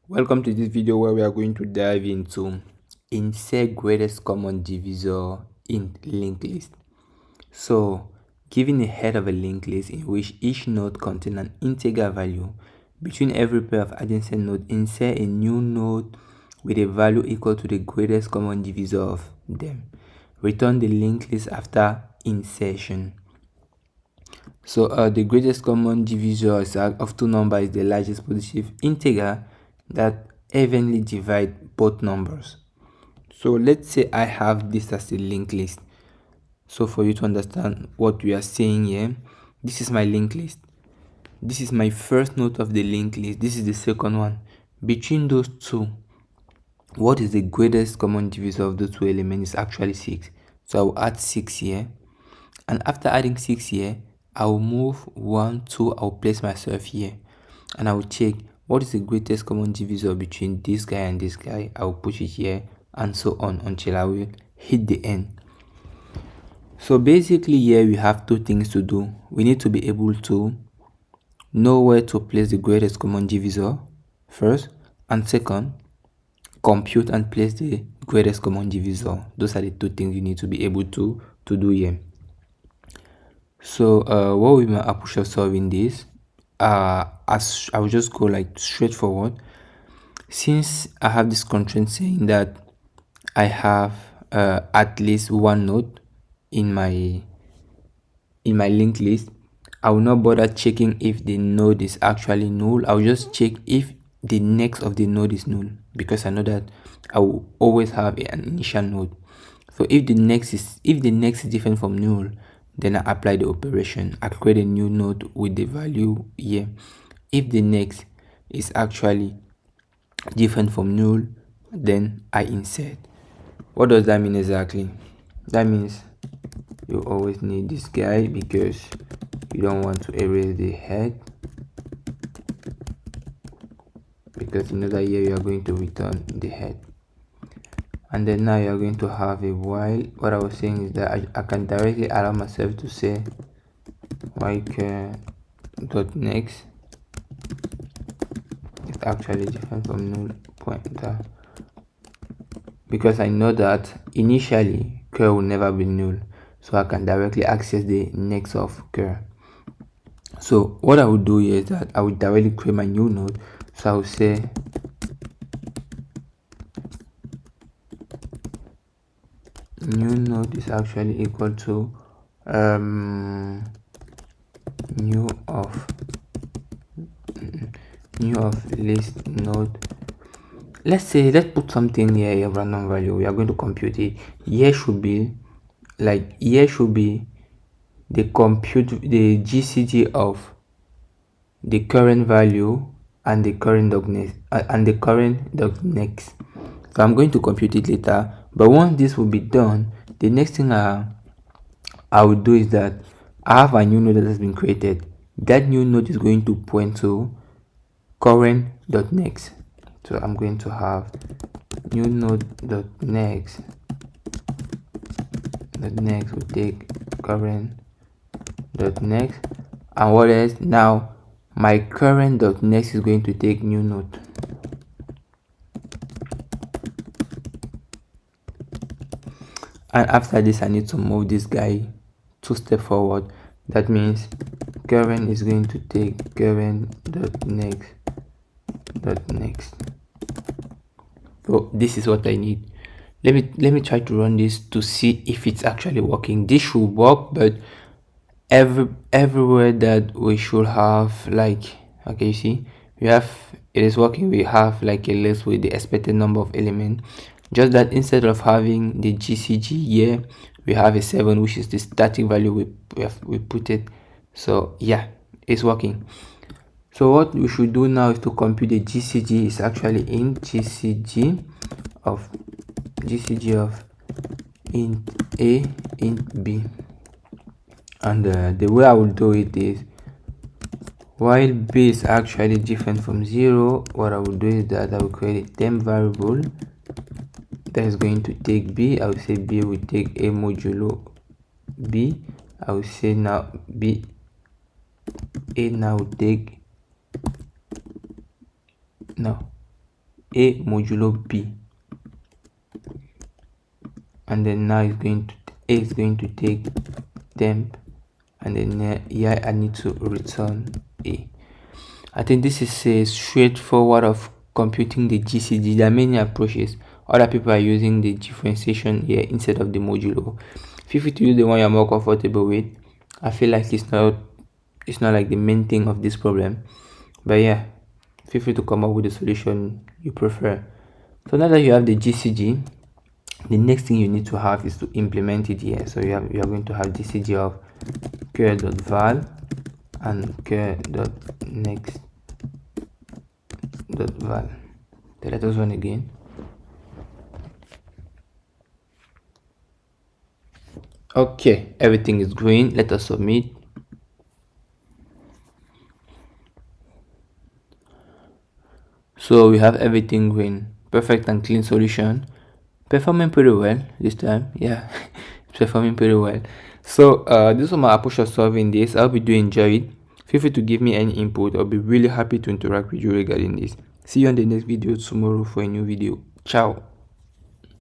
Welcome to this video where we are going to dive into insert greatest common divisor in linked list. So, given a head of a linked list in which each node contains an integer value, between every pair of adjacent nodes, insert a new node with a value equal to the greatest common divisor of them. Return the linked list after insertion. So the greatest common divisor of two numbers is the largest positive integer that evenly divide both numbers. So let's say I have this as a linked list. So for you to understand what we are saying here, this is my linked list. This is my first node of the linked list. This is the second one. Between those two, what is the greatest common divisor of those two elements is actually 6. So I will add 6 here. And after adding 6 here, I will move 1, 2, I will place myself here. And I will check what is the greatest common divisor between this guy and this guy. I will push it here and so on until I will hit the end. So basically here we have two things to do. We need to be able to know where to place the greatest common divisor first, and second, compute and place the greatest common divisor. Those are the two things you need to be able to do here. So what will be my approach of solving this? As I will just go like straightforward. Since I have this constraint saying that I have at least one node in my linked list, I will not bother checking if the node is actually null. I will just check if the next of the node is null, because I know that I will always have an initial node. So if the next is different from null, then I apply the operation. I create a new node with the value here. If the next is actually different from null, then I insert. What does that mean exactly? That means you always need this guy because you don't want to erase the head, because you know that here you are going to return the head. And then now you are going to have a while. What I was saying is that I can directly allow myself to say like dot next is actually different from null pointer, because I know that initially cur will never be null, so I can directly access the next of cur. So what I will do here is that I will directly create my new node. So I will say new node is actually equal to new of list node. Let's put something here, a random value. We are going to compute it. Here should be the GCG of the current value and the current dot next. So I'm going to compute it later, but once this will be done, the next thing I will do is that I have a new node that has been created. That new node is going to point to current dot next. So I'm going to have new node dot next will take current dot next, and what else? Now my current dot next is going to take new node. And after this, I need to move this guy 2 steps forward. That means current is going to take current dot next. So this is what I need. Let me try to run this to see if it's actually working. This should work, but everywhere that we should have, like, okay, you see, it is working. We have like a list with the expected number of elements, just that instead of having the GCG here, we have a 7, which is the static value we put it. So yeah, it's working. So what we should do now is to compute the GCG. Is actually in GCG of int A, int B. And the way I will do it is, while B is actually different from 0, what I will do is that I will create a temp variable that is going to take B. I will say B will take A modulo B. I will say now A now will take a modulo b, and then now a is going to take temp, and then here I need to return a. I think this is a straightforward of computing the GCD. There are many approaches. Other people are using the differentiation here instead of the modulo. Feel free to use the one you're more comfortable with. I feel like it's not like the main thing of this problem, but yeah, feel free to come up with the solution you prefer. So now that you have the GCG, the next thing you need to have is to implement it here. So you are going to have GCG of cur.val and cur.next.val. Let us run again. Okay, everything is green. Let us submit. So we have everything green. Perfect and clean solution. Performing pretty well this time. Yeah, it's performing pretty well. So this was my approach of solving this. I hope you do enjoy it. Feel free to give me any input. I'll be really happy to interact with you regarding this. See you on the next video tomorrow for a new video. Ciao.